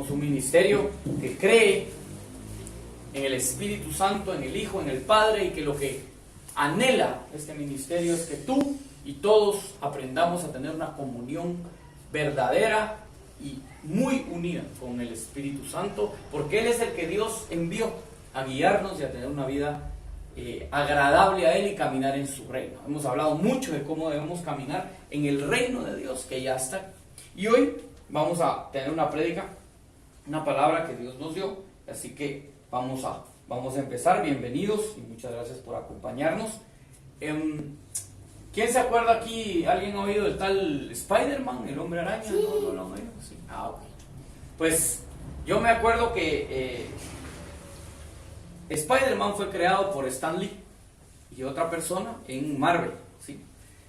Somos un ministerio que cree en el Espíritu Santo, en el Hijo, en el Padre, y que lo que anhela este ministerio es que tú y todos aprendamos a tener una comunión verdadera y muy unida con el Espíritu Santo, porque Él es el que Dios envió a guiarnos y a tener una vida agradable a Él y caminar en su reino. Hemos hablado mucho de cómo debemos caminar en el reino de Dios que ya está. Y hoy vamos a tener una prédica, una palabra que Dios nos dio, así que vamos a empezar. Bienvenidos y muchas gracias por acompañarnos. ¿Quién se acuerda aquí? ¿Alguien ha oído del tal Spider-Man, el hombre araña? Sí. ¿No lo han oído? Sí. Ok. Pues yo me acuerdo que Spider-Man fue creado por Stan Lee y otra persona en Marvel, ¿sí?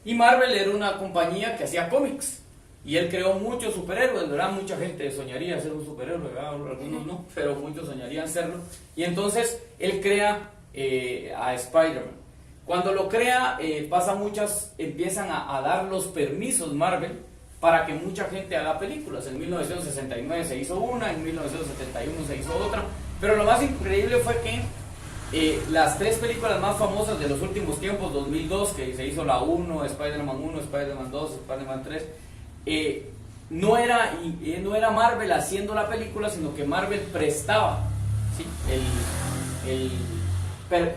Y Marvel era una compañía que hacía cómics y él creó muchos superhéroes, ¿verdad? Mucha gente soñaría ser un superhéroe, ¿verdad? Algunos no, pero muchos soñarían serlo. Y entonces él crea a Spider-Man. Cuando lo crea, empiezan a dar los permisos Marvel para que mucha gente haga películas. En 1969 se hizo una, en 1971 se hizo otra, pero lo más increíble fue que las tres películas más famosas de los últimos tiempos, 2002, que se hizo la 1, Spider-Man 1, Spider-Man 2, Spider-Man 3, no era Marvel haciendo la película, sino que Marvel prestaba, ¿sí?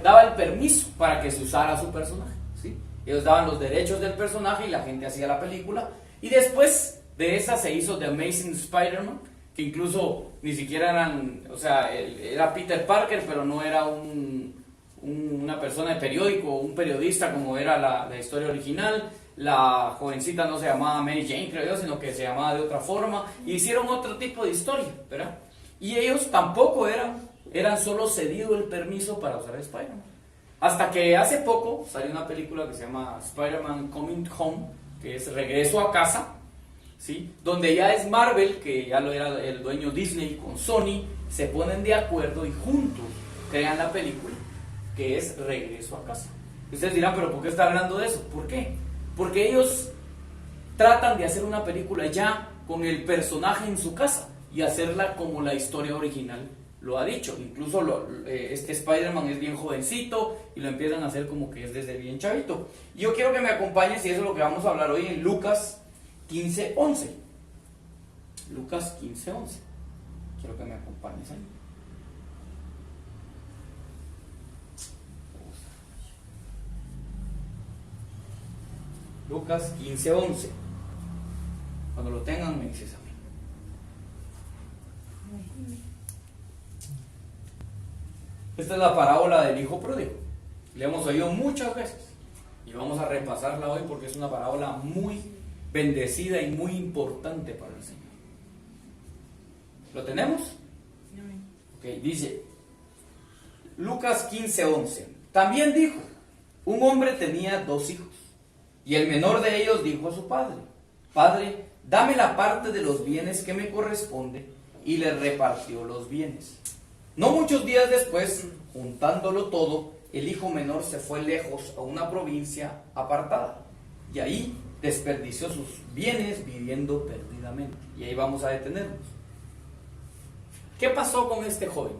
Daba el permiso para que se usara su personaje, ¿sí? Ellos daban los derechos del personaje y la gente hacía la película. Y después de esa se hizo The Amazing Spider-Man, que incluso ni siquiera era Peter Parker, pero no era una persona de periódico o un periodista como era la historia original. La jovencita no se llamaba Mary Jane, creo yo, sino que se llamaba de otra forma. Y hicieron otro tipo de historia, ¿verdad? Y ellos tampoco eran solo cedido el permiso para usar Spider-Man. Hasta que hace poco salió una película que se llama Spider-Man Coming Home, que es Regreso a Casa, ¿sí? Donde ya es Marvel, que ya lo era el dueño Disney con Sony, se ponen de acuerdo y juntos crean la película, que es Regreso a Casa. Y ustedes dirán, ¿pero por qué está hablando de eso? ¿Por qué? Porque ellos tratan de hacer una película ya con el personaje en su casa y hacerla como la historia original lo ha dicho. Incluso este Spider-Man es bien jovencito y lo empiezan a hacer como que es desde bien chavito. Y yo quiero que me acompañes, y eso es lo que vamos a hablar hoy, en Lucas 15:11. Lucas 15:11. Quiero que me acompañes ahí. Lucas 15:11. Cuando lo tengan me dices a mí. Esta es la parábola del hijo pródigo. La hemos oído muchas veces y vamos a repasarla hoy porque es una parábola muy bendecida y muy importante para el Señor. ¿Lo tenemos? Ok, dice Lucas 15:11. También dijo: un hombre tenía 2 hijos, y el menor de ellos dijo a su padre: Padre, dame la parte de los bienes que me corresponde, y le repartió los bienes. No muchos días después, juntándolo todo, el hijo menor se fue lejos a una provincia apartada, y ahí desperdició sus bienes viviendo perdidamente. Y ahí vamos a detenernos. ¿Qué pasó con este joven?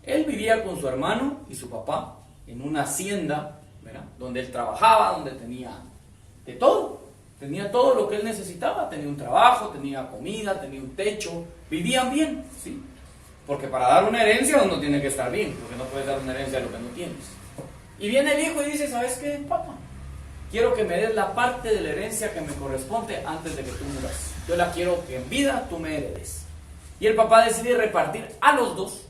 Él vivía con su hermano y su papá en una hacienda, ¿verdad? Donde él trabajaba, donde tenía de todo. Tenía todo lo que él necesitaba. Tenía un trabajo, tenía comida, tenía un techo. Vivían bien, ¿sí? Porque para dar una herencia uno tiene que estar bien, porque no puedes dar una herencia de lo que no tienes. Y viene el hijo y dice: ¿sabes qué, papá? Quiero que me des la parte de la herencia que me corresponde antes de que tú mueras. Yo la quiero que en vida tú me heredes. Y el papá decide repartir a los 2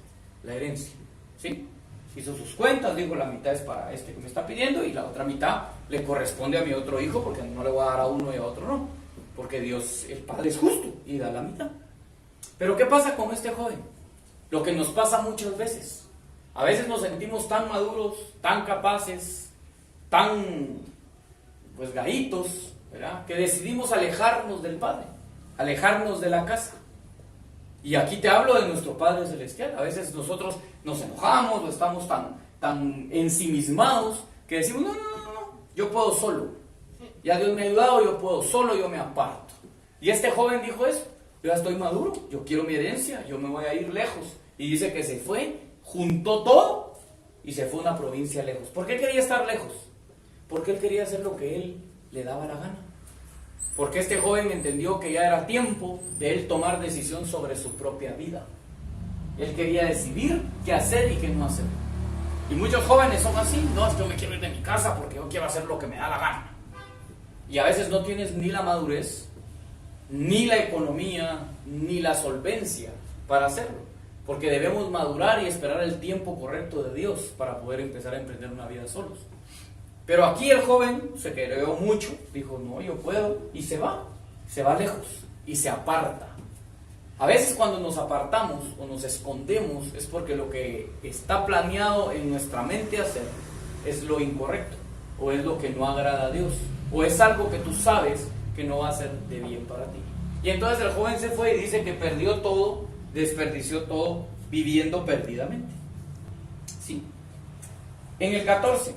la herencia, ¿sí? Hizo sus cuentas, dijo: la mitad es para este que me está pidiendo y la otra mitad le corresponde a mi otro hijo, porque no le voy a dar a uno y a otro no, porque Dios, el Padre, es justo y da la mitad. Pero ¿qué pasa con este joven? Lo que nos pasa muchas veces. A veces nos sentimos tan maduros, tan capaces, tan gaitos, ¿verdad? Que decidimos alejarnos del Padre, alejarnos de la casa. Y aquí te hablo de nuestro Padre Celestial. A veces nosotros nos enojamos o estamos tan ensimismados que decimos: no, yo puedo solo. Ya Dios me ha ayudado, yo puedo solo, yo me aparto. Y este joven dijo eso. yo ya estoy maduro, yo quiero mi herencia, yo me voy a ir lejos. Y dice que se fue, juntó todo y se fue a una provincia lejos. ¿Por qué quería estar lejos? Porque él quería hacer lo que él le daba la gana. Porque este joven entendió que ya era tiempo de él tomar decisión sobre su propia vida. Él quería decidir qué hacer y qué no hacer. Y muchos jóvenes son así: no, es que yo me quiero ir de mi casa porque yo quiero hacer lo que me da la gana. Y a veces no tienes ni la madurez, ni la economía, ni la solvencia para hacerlo. Porque debemos madurar y esperar el tiempo correcto de Dios para poder empezar a emprender una vida solos. Pero aquí el joven se creyó mucho, dijo, no, yo puedo, y se va lejos y se aparta. A veces cuando nos apartamos o nos escondemos es porque lo que está planeado en nuestra mente hacer es lo incorrecto, o es lo que no agrada a Dios, o es algo que tú sabes que no va a ser de bien para ti. Y entonces el joven se fue y dice que perdió todo, desperdició todo, viviendo perdidamente. Sí. En el 14: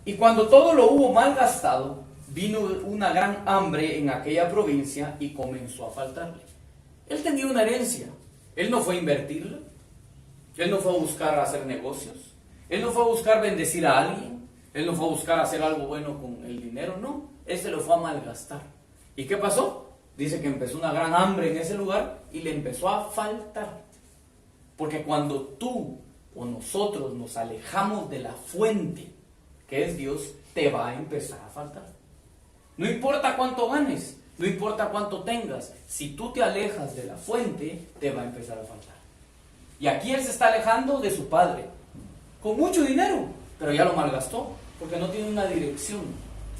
y cuando todo lo hubo malgastado, vino una gran hambre en aquella provincia y comenzó a faltarle. Él tenía una herencia, él no fue a invertirla, él no fue a buscar hacer negocios, él no fue a buscar bendecir a alguien, él no fue a buscar hacer algo bueno con el dinero, no, él se lo fue a malgastar. ¿Y qué pasó? Dice que empezó una gran hambre en ese lugar y le empezó a faltar. Porque cuando tú o nosotros nos alejamos de la fuente, que es Dios, te va a empezar a faltar. No importa cuánto ganes, no importa cuánto tengas, si tú te alejas de la fuente, te va a empezar a faltar. Y aquí él se está alejando de su padre, con mucho dinero, pero ya lo malgastó, porque no tiene una dirección,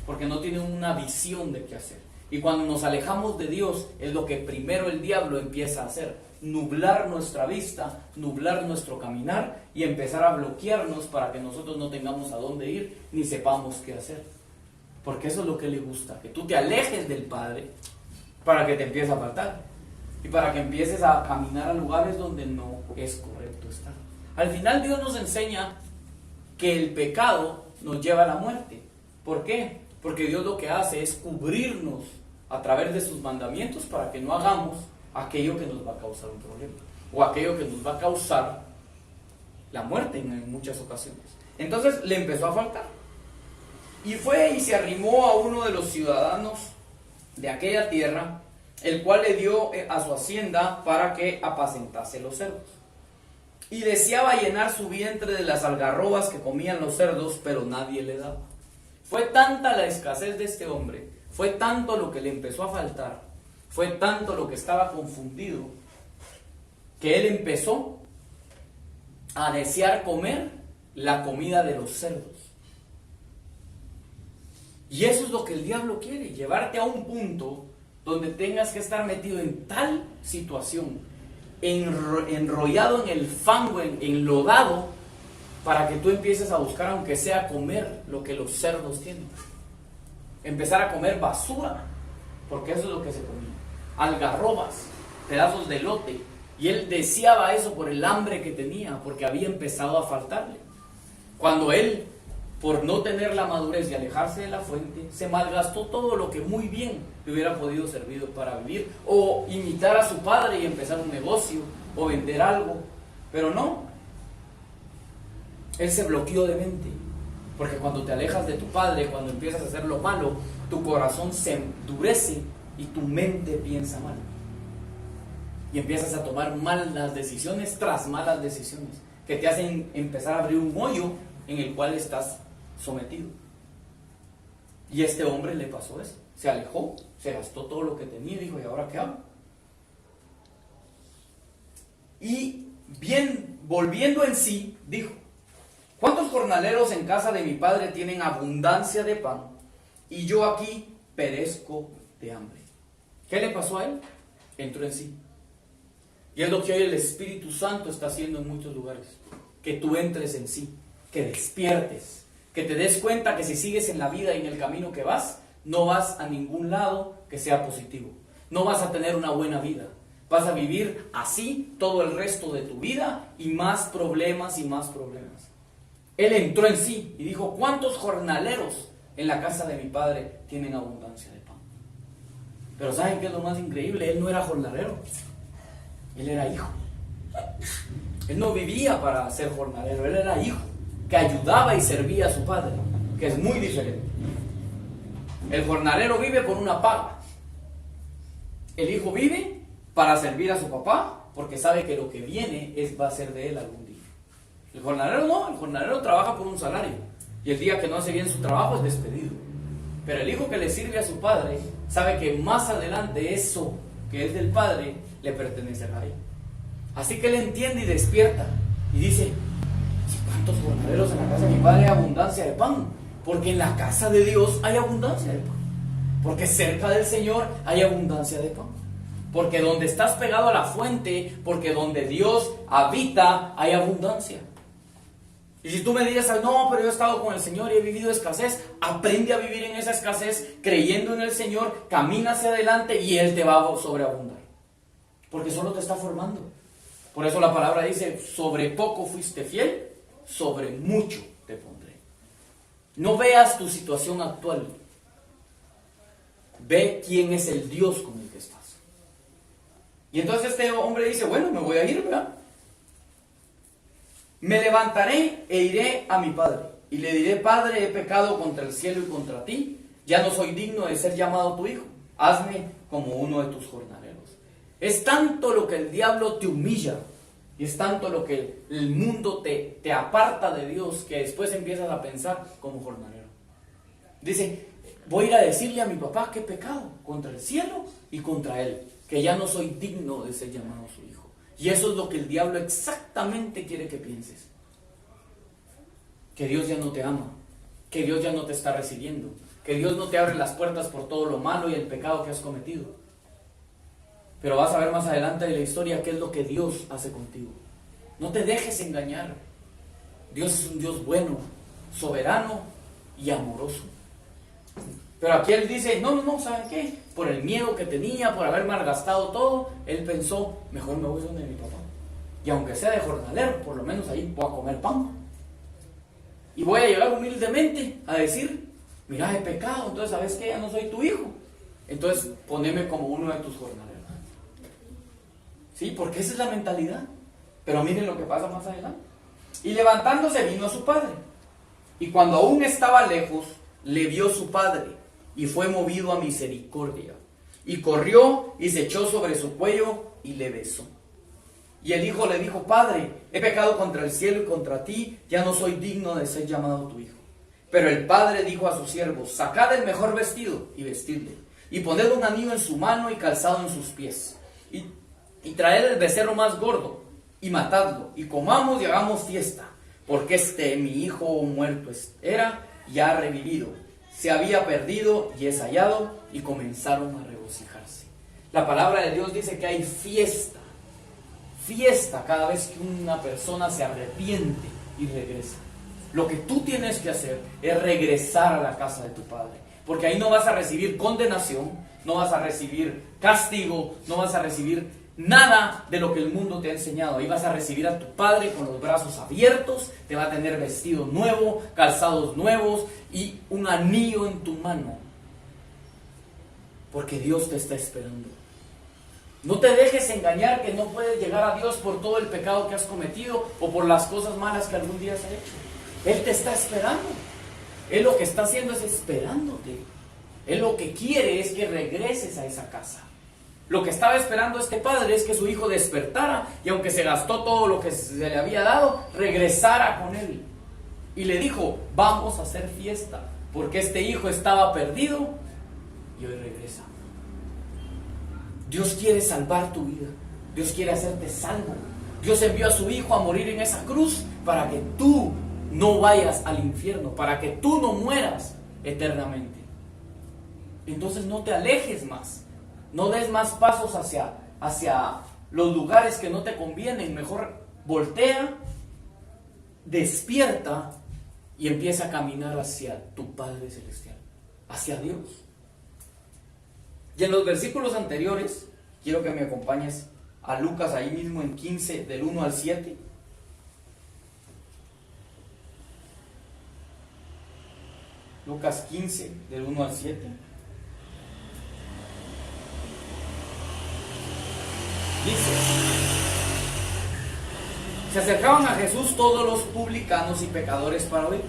porque no tiene una visión de qué hacer. Y cuando nos alejamos de Dios, es lo que primero el diablo empieza a hacer: nublar nuestra vista, nublar nuestro caminar y empezar a bloquearnos para que nosotros no tengamos a dónde ir ni sepamos qué hacer. Porque eso es lo que le gusta, que tú te alejes del Padre para que te empiece a faltar y para que empieces a caminar a lugares donde no es correcto estar. Al final Dios nos enseña que el pecado nos lleva a la muerte. ¿Por qué? Porque Dios lo que hace es cubrirnos a través de sus mandamientos para que no hagamos aquello que nos va a causar un problema o aquello que nos va a causar la muerte en muchas ocasiones. Entonces le empezó a faltar y fue y se arrimó a uno de los ciudadanos de aquella tierra, el cual le dio a su hacienda para que apacentase los cerdos, y deseaba llenar su vientre de las algarrobas que comían los cerdos, pero nadie le daba. Fue tanta la escasez de este hombre, fue tanto lo que le empezó a faltar, fue tanto lo que estaba confundido, que él empezó a desear comer la comida de los cerdos. Y eso es lo que el diablo quiere: llevarte a un punto donde tengas que estar metido en tal situación, enrollado en el fango, enlodado, para que tú empieces a buscar, aunque sea comer lo que los cerdos tienen. Empezar a comer basura, porque eso es lo que se comía: algarrobas, pedazos de lote. Y él deseaba eso por el hambre que tenía, porque había empezado a faltarle. Cuando él, por no tener la madurez y alejarse de la fuente, se malgastó todo lo que muy bien le hubiera podido servir para vivir, o imitar a su padre y empezar un negocio, o vender algo. Pero no, él se bloqueó de mente, porque cuando te alejas de tu padre, cuando empiezas a hacer lo malo, tu corazón se endurece y tu mente piensa mal, y empiezas a tomar malas decisiones tras malas decisiones, que te hacen empezar a abrir un hoyo en el cual estás sometido. Y a este hombre le pasó eso: se alejó, se gastó todo lo que tenía y dijo, ¿y ahora qué hago? Y bien, volviendo en sí, dijo, ¿cuántos jornaleros en casa de mi padre tienen abundancia de pan y yo aquí perezco de hambre? ¿Qué le pasó a él? Entró en sí. Y es lo que hoy el Espíritu Santo está haciendo en muchos lugares: que tú entres en sí, que despiertes, que te des cuenta que si sigues en la vida y en el camino que vas, no vas a ningún lado que sea positivo. No vas a tener una buena vida. Vas a vivir así todo el resto de tu vida, y más problemas y más problemas. Él entró en sí y dijo, ¿cuántos jornaleros en la casa de mi padre tienen abundancia de pan? Pero ¿saben qué es lo más increíble? Él no era jornalero, él era hijo. Él no vivía para ser jornalero, él era hijo, que ayudaba y servía a su padre, que es muy diferente. El jornalero vive por una paga. El hijo vive para servir a su papá, porque sabe que lo que viene va a ser de él algún día. El jornalero no, el jornalero trabaja por un salario, y el día que no hace bien su trabajo es despedido. Pero el hijo que le sirve a su padre sabe que más adelante eso que es del padre le pertenecerá a él. Así que él entiende y despierta y dice: ¿cuántos jornaleros en la casa de mi padre hay abundancia de pan? Porque en la casa de Dios hay abundancia de pan. Porque cerca del Señor hay abundancia de pan. Porque donde estás pegado a la fuente, porque donde Dios habita, hay abundancia. Y si tú me dices: no, pero yo he estado con el Señor y he vivido escasez, aprende a vivir en esa escasez, creyendo en el Señor, camina hacia adelante y Él te va a sobreabundar. Porque solo te está formando. Por eso la palabra dice: sobre poco fuiste fiel, sobre mucho te pondré. No veas tu situación actual. Ve quién es el Dios con el que estás. Y entonces este hombre dice: bueno, me voy a ir, ¿verdad? Me levantaré e iré a mi padre, y le diré: Padre, he pecado contra el cielo y contra ti, ya no soy digno de ser llamado tu hijo, hazme como uno de tus jornaleros. Es tanto lo que el diablo te humilla, y es tanto lo que el mundo te aparta de Dios, que después empiezas a pensar como jornalero. Dice: voy a ir a decirle a mi papá que he pecado contra el cielo y contra él, que ya no soy digno de ser llamado su hijo. Y eso es lo que el diablo exactamente quiere que pienses. Que Dios ya no te ama, que Dios ya no te está recibiendo, que Dios no te abre las puertas por todo lo malo y el pecado que has cometido. Pero vas a ver más adelante de la historia qué es lo que Dios hace contigo. No te dejes engañar. Dios es un Dios bueno, soberano y amoroso. Pero aquí él dice: no, ¿saben qué? Por el miedo que tenía, por haber malgastado todo, él pensó: mejor me voy donde mi papá. Y aunque sea de jornalero, por lo menos ahí voy a comer pan. Y voy a llegar humildemente a decir: mira, he pecado, entonces ¿sabes qué? Ya no soy tu hijo. Entonces poneme como uno de tus jornaleros. Sí, porque esa es la mentalidad. Pero miren lo que pasa más adelante. Y levantándose vino a su padre. Y cuando aún estaba lejos, le vio su padre, y fue movido a misericordia, y corrió y se echó sobre su cuello y le besó. Y el hijo le dijo: Padre, he pecado contra el cielo y contra ti, ya no soy digno de ser llamado tu hijo. Pero el padre dijo a sus siervos: sacad el mejor vestido y vestidle, y poned un anillo en su mano y calzado en sus pies, y traed el becerro más gordo, y matadlo, y comamos y hagamos fiesta, porque mi hijo muerto era y ha revivido, se había perdido y es hallado. Y comenzaron a regocijarse. La palabra de Dios dice que hay fiesta cada vez que una persona se arrepiente y regresa. Lo que tú tienes que hacer es regresar a la casa de tu padre, porque ahí no vas a recibir condenación, no vas a recibir castigo, no vas a recibir nada de lo que el mundo te ha enseñado. Ahí vas a recibir a tu padre con los brazos abiertos, te va a tener vestido nuevo, calzados nuevos y un anillo en tu mano, porque Dios te está esperando. No te dejes engañar que no puedes llegar a Dios por todo el pecado que has cometido o por las cosas malas que algún día has hecho. Él te está esperando. Él lo que está haciendo es esperándote. Él lo que quiere es que regreses a esa casa. Lo que estaba esperando este padre es que su hijo despertara y, aunque se gastó todo lo que se le había dado, regresara con él. Y le dijo: vamos a hacer fiesta, porque este hijo estaba perdido y hoy regresa. Dios quiere salvar tu vida. Dios quiere hacerte salvo. Dios envió a su hijo a morir en esa cruz para que tú no vayas al infierno, para que tú no mueras eternamente. Entonces no te alejes más. No des más pasos hacia los lugares que no te convienen. Mejor voltea, despierta y empieza a caminar hacia tu Padre Celestial, hacia Dios. Y en los versículos anteriores, quiero que me acompañes a Lucas, ahí mismo en 15, del 1 al 7. Lucas 15, del 1 al 7. Dice: se acercaban a Jesús todos los publicanos y pecadores para oír.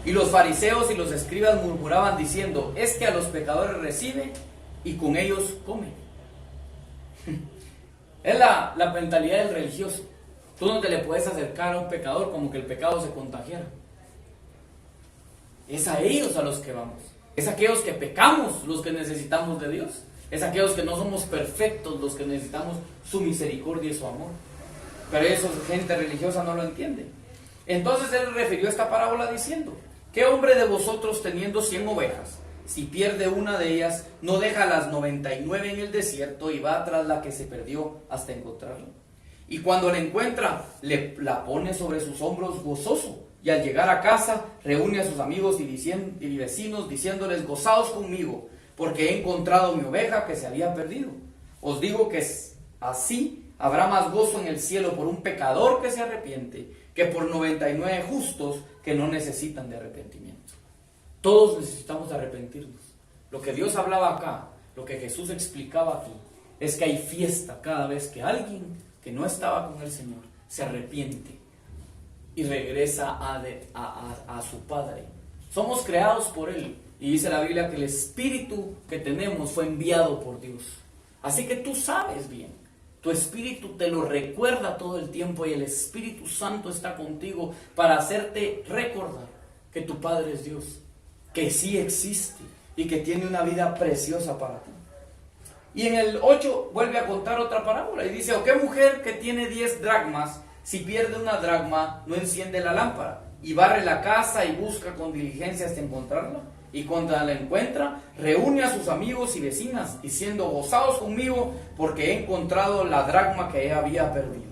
Y los fariseos y los escribas murmuraban diciendo: es que a los pecadores recibe y con ellos come. Es la mentalidad del religioso. Tú no te le puedes acercar a un pecador como que el pecado se contagiara. Es a ellos a los que vamos. Es a aquellos que pecamos los que necesitamos de Dios. Es a aquellos que no somos perfectos los que necesitamos su misericordia y su amor. Pero eso gente religiosa no lo entiende. Entonces él refirió esta parábola diciendo: ¿qué hombre de vosotros, teniendo 100 ovejas, si pierde una de ellas, no deja las 99 en el desierto y va tras la que se perdió hasta encontrarla? Y cuando la encuentra, la pone sobre sus hombros gozoso. Y al llegar a casa, reúne a sus amigos y vecinos, diciéndoles: gozaos conmigo, porque he encontrado mi oveja que se había perdido. Os digo que así habrá más gozo en el cielo por un pecador que se arrepiente, que por 99 justos que no necesitan de arrepentimiento. Todos necesitamos arrepentirnos. Lo que Dios hablaba acá, lo que Jesús explicaba aquí, es que hay fiesta cada vez que alguien que no estaba con el Señor se arrepiente y regresa a su Padre. Somos creados por Él, y dice la Biblia que el espíritu que tenemos fue enviado por Dios. Así que tú sabes bien, tu espíritu te lo recuerda todo el tiempo, y el Espíritu Santo está contigo para hacerte recordar que tu Padre es Dios, que sí existe y que tiene una vida preciosa para ti. Y en el 8 vuelve a contar otra parábola y dice: ¿o qué mujer que tiene 10 dracmas, si pierde una dracma, no enciende la lámpara y barre la casa y busca con diligencia hasta encontrarla? Y cuando la encuentra, reúne a sus amigos y vecinas, diciendo: gozaos conmigo, porque he encontrado la dracma que había perdido.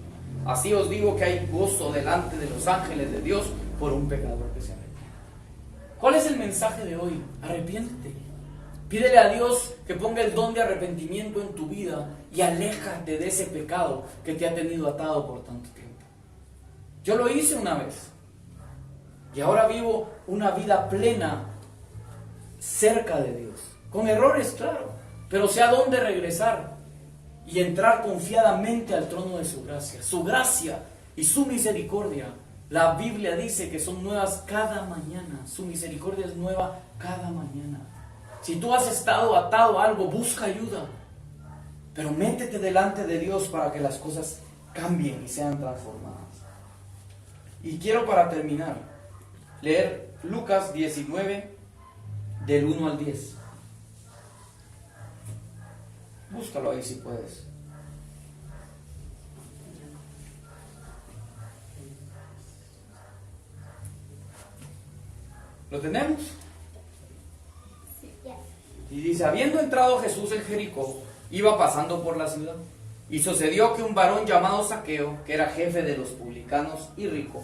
Así os digo que hay gozo delante de los ángeles de Dios por un pecador que se arrepiente. ¿Cuál es el mensaje de hoy? Arrepiéntete. Pídele a Dios que ponga el don de arrepentimiento en tu vida y aléjate de ese pecado que te ha tenido atado por tanto tiempo. Yo lo hice una vez y ahora vivo una vida plena cerca de Dios, con errores, claro, pero sé a dónde regresar y entrar confiadamente al trono de su gracia. Su gracia y su misericordia, la Biblia dice que son nuevas cada mañana. Su misericordia es nueva cada mañana. Si tú has estado atado a algo, busca ayuda, pero métete delante de Dios para que las cosas cambien y sean transformadas. Y quiero, para terminar, leer Lucas 19 del 1 al 10. Búscalo ahí si puedes. ¿Lo tenemos? Y dice: habiendo entrado Jesús en Jericó, iba pasando por la ciudad. Y sucedió que un varón llamado Zaqueo, que era jefe de los publicanos y rico,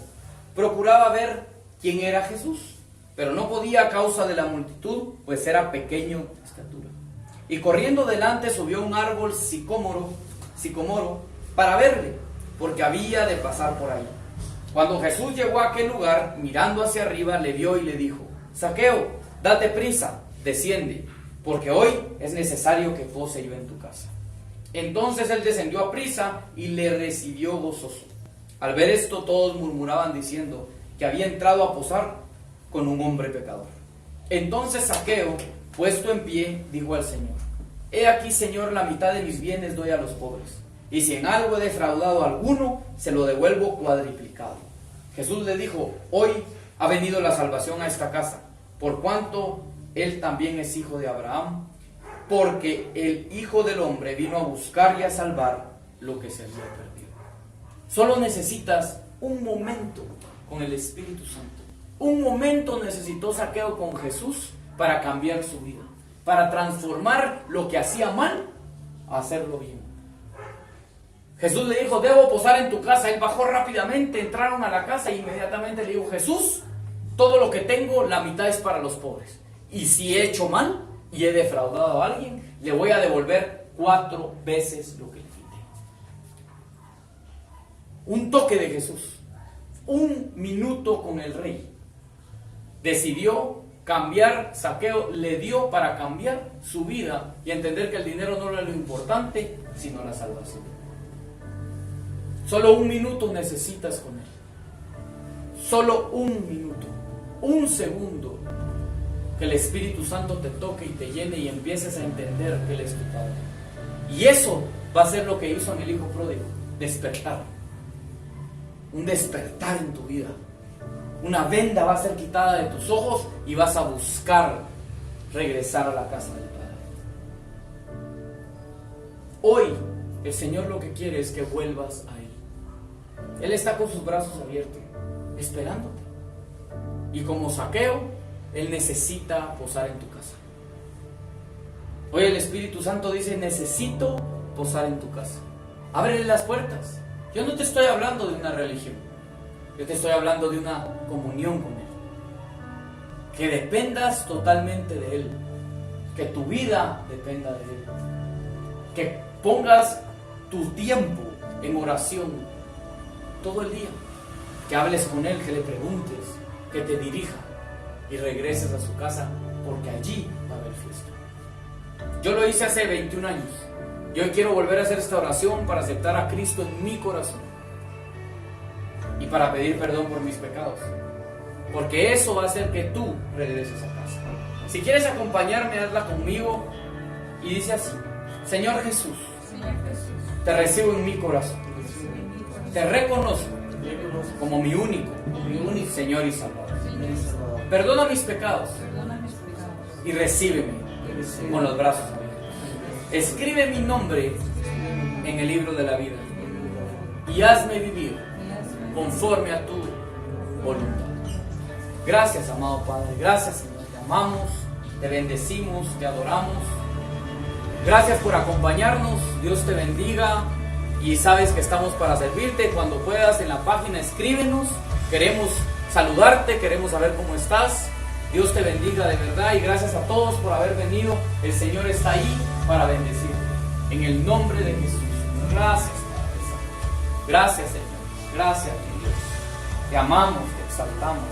procuraba ver quién era Jesús, pero no podía a causa de la multitud, pues era pequeño de estatura. Y corriendo delante subió a un árbol sicómoro para verle, porque había de pasar por ahí. Cuando Jesús llegó a aquel lugar, mirando hacia arriba, le vio y le dijo: Zaqueo, date prisa, desciende, porque hoy es necesario que pose yo en tu casa. Entonces él descendió a prisa y le recibió gozoso. Al ver esto, todos murmuraban diciendo que había entrado a posar con un hombre pecador. Entonces Zaqueo, puesto en pie, dijo al Señor: he aquí, Señor, la mitad de mis bienes doy a los pobres, y si en algo he defraudado a alguno, se lo devuelvo cuadriplicado. Jesús le dijo: hoy ha venido la salvación a esta casa, por cuanto él también es hijo de Abraham, porque el Hijo del Hombre vino a buscar y a salvar lo que se había perdido. Solo necesitas un momento con el Espíritu Santo. Un momento necesitó Zaqueo con Jesús para cambiar su vida, para transformar lo que hacía mal a hacerlo bien. Jesús le dijo: debo posar en tu casa. Él bajó rápidamente, entraron a la casa e inmediatamente le dijo: Jesús, todo lo que tengo, la mitad es para los pobres. Y si he hecho mal y he defraudado a alguien, le voy a devolver 4 veces lo que le quité. Un toque de Jesús, un minuto con el rey, decidió cambiar. Zaqueo le dio para cambiar su vida y entender que el dinero no era lo importante, sino la salvación. Solo un minuto necesitas con Él. Solo un minuto, un segundo, que el Espíritu Santo te toque y te llene y empieces a entender que Él es tu Padre. Y eso va a ser lo que hizo en el Hijo Pródigo, despertar. Un despertar en tu vida. Una venda va a ser quitada de tus ojos y vas a buscar regresar a la casa del Padre. Hoy el Señor lo que quiere es que vuelvas a Él. Él está con sus brazos abiertos, esperándote. Y como Zaqueo, Él necesita posar en tu casa. Hoy el Espíritu Santo dice: necesito posar en tu casa. Ábrele las puertas. Yo no te estoy hablando de una religión. Yo te estoy hablando de una comunión con Él. Que dependas totalmente de Él. Que tu vida dependa de Él. Que pongas tu tiempo en oración todo el día. Que hables con Él, que le preguntes, que te dirija y regreses a su casa, porque allí va a haber fiesta. Yo lo hice hace 21 años. Y hoy quiero volver a hacer esta oración para aceptar a Cristo en mi corazón y para pedir perdón por mis pecados, porque eso va a hacer que tú regreses a casa. Si quieres acompañarme, hazla conmigo y dice así: Señor Jesús, te recibo en mi corazón, te reconozco como mi único Señor y Salvador. Perdona mis pecados y recíbeme con los brazos abiertos. Escribe mi nombre en el libro de la vida y hazme vivir conforme a tu voluntad. Gracias, amado Padre. Gracias, Señor. Te amamos, te bendecimos, te adoramos. Gracias por acompañarnos. Dios te bendiga. Y sabes que estamos para servirte. Cuando puedas, en la página escríbenos. Queremos saludarte, queremos saber cómo estás. Dios te bendiga de verdad y gracias a todos por haber venido. El Señor está ahí para bendecirte. En el nombre de Jesús. Gracias, Padre. Gracias, Señor. Gracias, mi Dios. Te amamos, te exaltamos.